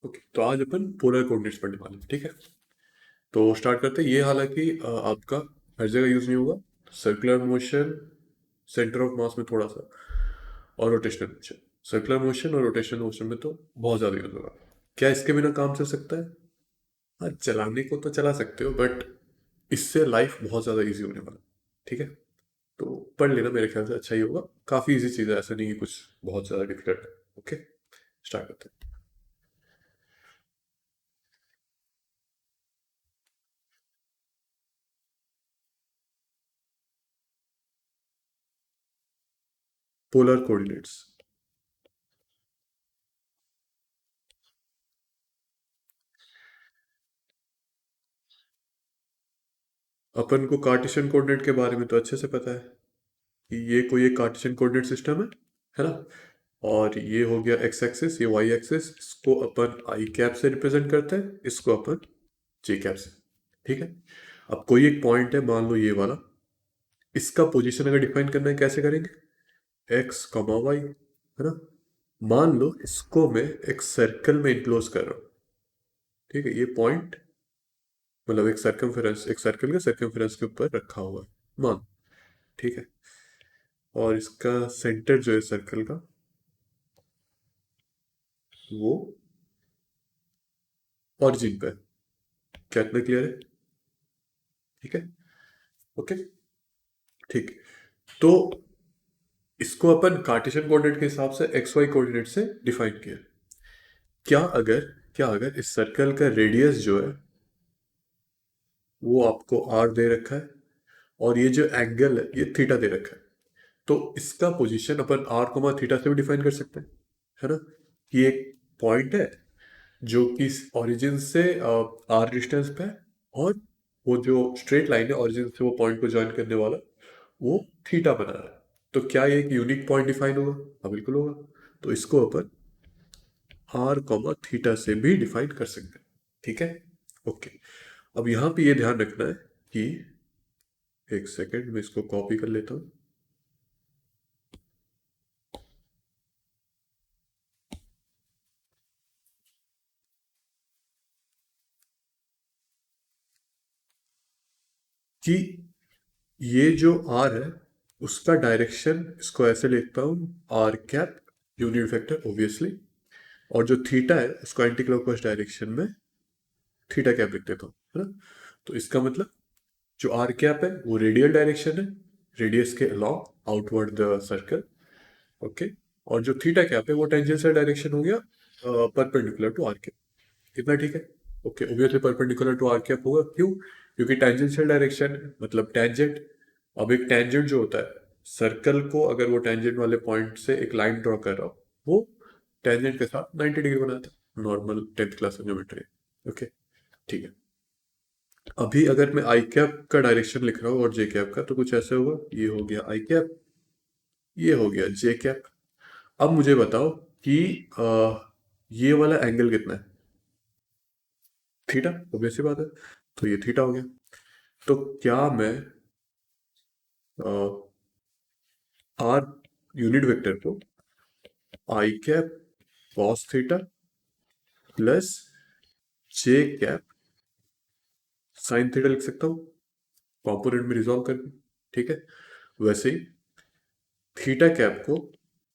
Okay, तो आज अपन polar coordinates पढ़ने वाले हैं, ठीक है। तो स्टार्ट करते हैं। ये हालांकि आपका हर जगह यूज नहीं होगा। Circular motion, centre of mass में थोड़ा सा, और रोटेशनल मोशन। सर्कुलर मोशन और रोटेशनल मोशन में तो बहुत ज़्यादा यूज होगा। क्या इसके बिना काम चल सकता है? हाँ, चलाने को तो चला सकते हो, बट इससे लाइफ बहुत ज़्यादा इजी होने वाला है, ठीक है। तो पढ़ लेना, मेरे ख्याल से अच्छा ही होगा। काफ़ी इजी चीज़ है, ऐसा नहीं कि कुछ बहुत ज़्यादा डिफिकल्ट है। ओके, स्टार्ट करते हैं। Polar coordinates. अपन को कार्टेशियन कोऑर्डिनेट के बारे में तो अच्छे से पता है कि ये कोई एक कार्टेशियन कोऑर्डिनेट सिस्टम है ना। और ये हो गया एक्स एक्सिस, ये वाई एक्सिस। इसको अपन आई कैप से रिप्रेजेंट करते हैं, इसको अपन जे कैप से, ठीक है। अब कोई एक पॉइंट है, मान लो ये वाला। इसका पोजीशन अगर डिफाइन करना है, कैसे करेंगे? एक्स कॉमा वाई, है ना। मान लो इसको मैं एक सर्कल में इनक्लोज कर रहा हूँ, ठीक है। ये पॉइंट मतलब एक सर्कमफेरेंस, एक सर्कल के सर्कमफेरेंस के ऊपर रखा हुआ है, मान, ठीक है। और इसका सेंटर जो है सर्कल का, वो ऑरिजिन पे है। क्या इतना क्लियर है? ठीक है, ओके, ठीक। तो इसको अपन कार्टेशियन कोऑर्डिनेट के हिसाब से एक्स वाई कोऑर्डिनेट से डिफाइन किया। क्या अगर क्या अगर इस सर्कल का रेडियस जो है वो आपको आर दे रखा है, और ये जो एंगल है ये थीटा दे रखा है, तो इसका पोजीशन अपन आर कोमा थीटा से भी डिफाइन कर सकते हैं, है ना। ये एक पॉइंट है जो कि ओरिजिन से आर डिस्टेंस पे है, और वो जो स्ट्रेट लाइन है ओरिजिन से वो पॉइंट को ज्वाइन करने वाला, वो थीटा बना रहा है। तो क्या ये एक यूनिक पॉइंट डिफाइन होगा? हाँ, बिल्कुल होगा। तो इसको अपन आर कॉमा थीटा से भी डिफाइन कर सकते हैं, ठीक है, ओके। अब यहाँ पे ये ध्यान रखना है कि, एक सेकेंड मैं इसको कॉपी कर लेता हूँ, कि ये जो आर है उसका डायरेक्शन, इसको ऐसे लिखता हूँ, R cap unit vector obviously. और जो थीटा है उसको एंटी क्लॉकवाइज डायरेक्शन में थीटा कैप लिख देता हूँ, है ना। तो इसका मतलब जो आर कैप है वो रेडियल डायरेक्शन है, रेडियस के along outward the circle, okay. और जो थीटा कैप है वो टेंजेंशियल डायरेक्शन हो गया, परपेंडिकुलर टू आर कैप। इतना ठीक है, okay. Obviously perpendicular to R cap होगा, क्यों? क्योंकि टेंजेंशियल डायरेक्शन मतलब टेंजेंट। अब एक टेंजेंट जो होता है, सर्कल को अगर वो टेंजेंट वाले पॉइंट से एक लाइन ड्रॉ कर रहा हो, वो टेंजेंट के साथ 90 डिग्री बनाता है, नॉर्मल 10th क्लास में ज्योमेट्री, ओके, ठीक है। अभी अगर मैं आई कैप का डायरेक्शन लिख रहा हूँ और जे कैप का, तो कुछ ऐसे होगा, ये हो गया आई कैप, ये हो गया जे कैप। अब मुझे बताओ कि ये वाला एंगल कितना है? थीटा, ऑब्वियस सी बात है। तो ये थीटा हो गया। तो क्या मैं आर यूनिट वेक्टर को आई cap cos theta plus J cap sine theta लिख सकता हूँ, कॉम्पोनेंट में रिजॉल्व करके, ठीक है। वैसे ही थीटा कैप को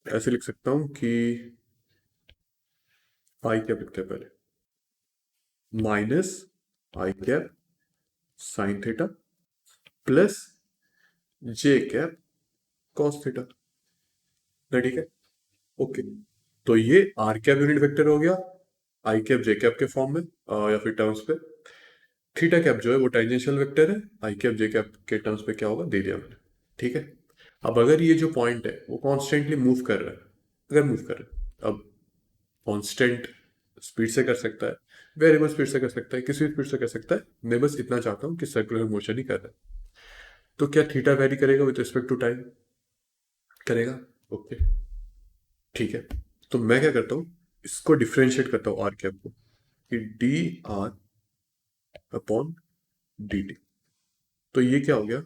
ऐसे लिख सकता हूँ कि आई कैप लिखते हैं पहले, minus I cap sine theta plus J cap cos theta, ना, ठीक है, ओके। तो ये आर कैप यूनिट वेक्टर हो गया आई कैप जे कैप के फॉर्म में, या फिर टर्म्स पे। थीटा कैप जो है वो टेंजेंशियल वेक्टर है, आई कैप जे कैप के टर्म्स पे क्या होगा दे दिया मैंने, ठीक है। अब अगर ये जो पॉइंट है वो कॉन्स्टेंटली मूव कर रहा है, अगर मूव कर रहा है, अब कांस्टेंट स्पीड से कर सकता है, वेरिएबल स्पीड से कर सकता है, किसी भी स्पीड से कर सकता है। मैं बस इतना चाहता हूँ कि सर्कुलर मोशन ही कर रहा है। तो क्या थीटा वेरी करेगा विद रिस्पेक्ट टू टाइम? करेगा, ओके, ठीक है। तो मैं क्या करता हूँ, इसको डिफ्रेंशिएट करता हूँ आर कैप को, कि D R upon D T. तो ये क्या हो गया,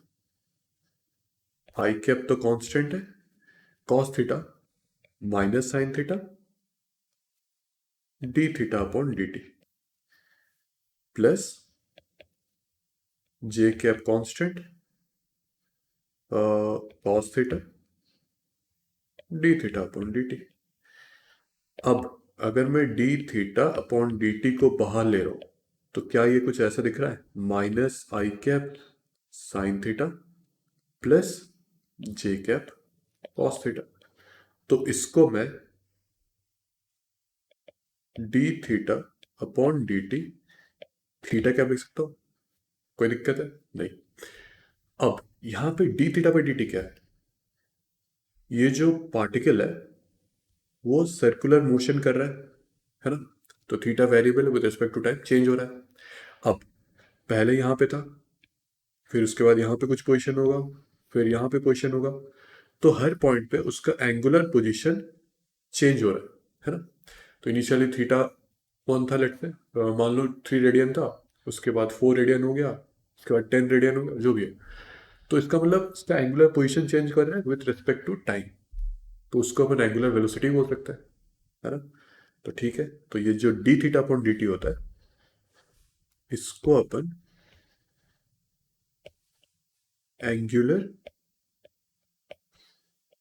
आई कैप तो कांस्टेंट है, cos theta minus sine theta D theta upon D T plus J cap constant cos theta D theta upon D T. अब अगर मैं D theta upon D T को बाहर ले रहा हूं तो क्या ये कुछ ऐसा दिख रहा है, minus I cap sine theta plus J cap cos theta. तो इसको मैं D theta upon D T theta क्या लिख सकता हूं, कोई दिक्कत है नहीं। अब यहां पे D theta by D T क्या है, ये जो पार्टिकल है वो सर्कुलर मोशन कर रहा है ना। तो थीटा वेरिएबल है, with respect to time change हो रहा है। अब पहले यहां पे था, फिर उसके बाद यहाँ पे कुछ पोजीशन होगा, फिर यहाँ पे पोजीशन होगा। तो हर पॉइंट पे उसका एंगुलर पोजीशन चेंज हो रहा है ना। तो इनिशियली थीटा वन था, लेट से मान लो 3 रेडियन था, उसके बाद 4 रेडियन हो गया, उसके बाद 10 रेडियन हो गया, जो भी है। तो इसका मतलब इसका एंगुलर पोजीशन चेंज कर रहा है विथ रिस्पेक्ट टू टाइम। तो उसको अपन एंगुलर वेलोसिटी बोल सकते हैं, है ना। तो ठीक है, तो ये जो D theta upon D T होता है इसको अपन एंगुलर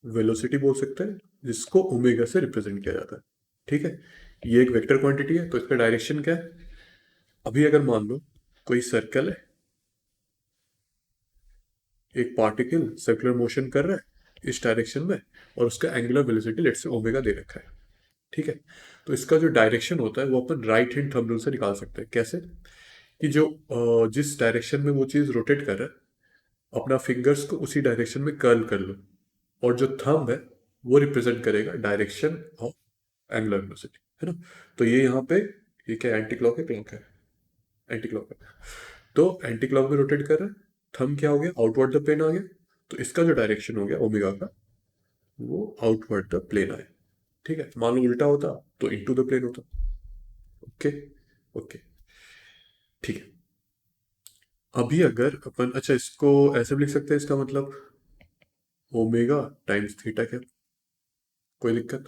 वेलोसिटी बोल सकते हैं, जिसको ओमेगा से रिप्रेजेंट किया जाता है। ठीक है, ये एक वेक्टर क्वांटिटी है, तो इसका डायरेक्शन क्या है। अभी अगर मान लो कोई सर्कल है, एक पार्टिकल सर्कुलर मोशन कर रहा है इस डायरेक्शन में, और उसका एंगुलर वेलोसिटी लेट से ओमेगा दे रखा है। ठीक है, तो इसका जो डायरेक्शन होता है वो अपन राइट हैंड थंब रूल से निकाल सकते हैं। कैसे कि जो जिस डायरेक्शन में वो चीज़ रोटेट कर रहा है, अपना फिंगर्स को उसी डायरेक्शन में कर्ल कर लो, और जो थंब है वो रिप्रेजेंट करेगा डायरेक्शन ऑफ एंगुलर वेलोसिटी, है ना। तो ये यहाँ पे ये क्या एंटी क्लॉक है, क्लॉक है, एंटी क्लॉक है। तो एंटी क्लॉक में रोटेट कर रहा है, थंब क्या हो गया, आउटवर्ड द प्लेन आ गया। तो इसका जो डायरेक्शन हो गया ओमेगा का, वो आउटवर्ड द प्लेन आए। ठीक है, मान लो उल्टा होता तो इनटू द प्लेन होता। ओके, ओके, ठीक है। अभी अगर अपन, अच्छा इसको ऐसे भी लिख सकते हैं, इसका मतलब ओमेगा टाइम्स थीटा क्या, कोई दिक्कत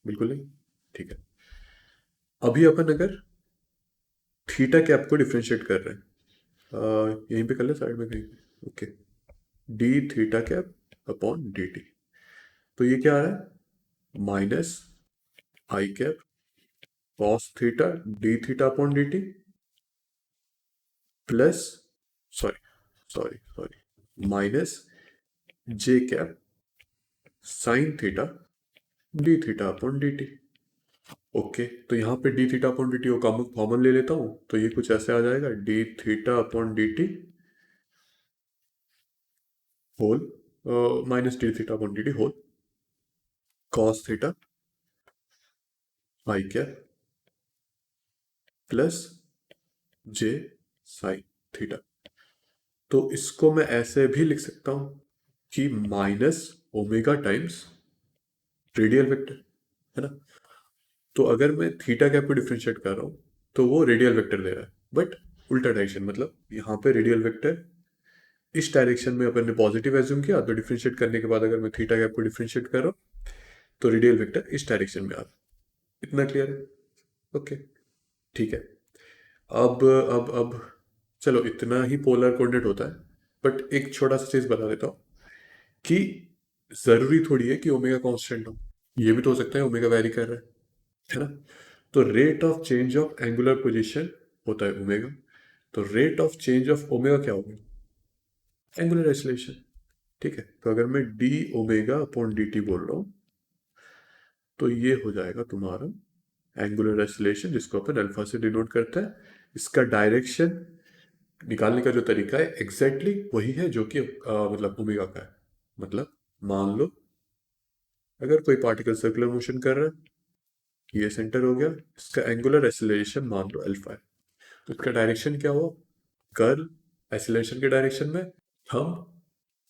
बिल्कुल नहीं। ठीक है, अभी अपन अगर थीटा कैप को डिफ्रेंशिएट कर रहे हैं, यहीं पे कर ले साइड में कहीं। Okay, D theta cap upon D T. तो ये क्या आ रहा है, minus I cap cos theta D theta upon D T plus, sorry sorry sorry, minus J cap sine theta D theta upon D T. Okay, तो यहाँ पे D theta upon D T को कॉमन ले लेता हूँ, तो ये कुछ ऐसे आ जाएगा, D theta upon D T whole minus D theta upon D T whole cos theta I cap plus J sine theta. तो इसको मैं ऐसे भी लिख सकता हूं कि minus omega times radial vector, है ना। तो अगर मैं थीटा कैप को डिफ्रेंशिएट कर रहा हूं तो वो रेडियल वेक्टर दे रहा है, बट उल्टा डायरेक्शन, मतलब यहाँ पे रेडियल वेक्टर इस डायरेक्शन में अपन ने पॉजिटिव एज्यूम किया, तो डिफ्रेंशिएट करने के बाद अगर मैं थीटा कैप को डिफ्रेंशिएट कर रहा हूँ तो रेडियल वेक्टर इस डायरेक्शन में आ रहा है। इतना क्लियर है, ओके, ठीक है। अब चलो, इतना ही पोलर कोऑर्डिनेट होता है, बट एक छोटा सा चीज बता देता हूँ कि जरूरी थोड़ी है कि ओमेगा कांस्टेंट हो, ये भी तो हो सकता है ओमेगा वेरी कर रहा है ना। तो rate of change of angular position होता है ओमेगा। तो rate of change of omega क्या होगा, एंगुलर एक्सीलरेशन। ठीक है, तो अगर मैं D omega upon D T बोल रहा हूँ तो ये हो जाएगा तुम्हारा एंगुलर एक्सीलरेशन, जिसको अपन अल्फा से डिनोट करते हैं। इसका डायरेक्शन निकालने का जो तरीका है एग्जैक्टली वही है जो कि मतलब ओमेगा का है। मतलब मान लो अगर कोई पार्टिकल सर्कुलर मोशन कर रहा है, ये सेंटर हो गया, इसका एंगुलर एक्सीलरेशन मान लो अल्फा है, तो इसका डायरेक्शन क्या हुआ, कर्ल एक्सीलरेशन के डायरेक्शन में, हम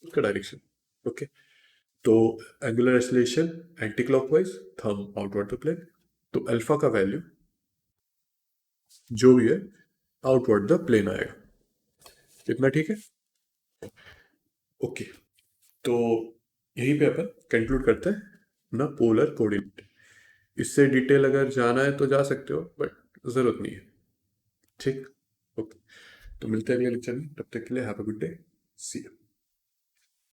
उसका डायरेक्शन। ओके, तो angular acceleration anti clockwise, thumb outward the plane. तो अल्फा का वैल्यू जो भी है आउटवर्ड द प्लेन आएगा। इतना ठीक है, ओके। तो यहीं पे अपन कंक्लूड करते हैं अपना पोलर कोऑर्डिनेट। इससे डिटेल अगर जाना है तो जा सकते हो, बट ज़रूरत नहीं है। ठीक, ओके। तो मिलते हैं अगले लेक्चर में, तब तक के लिए have a good day, see you.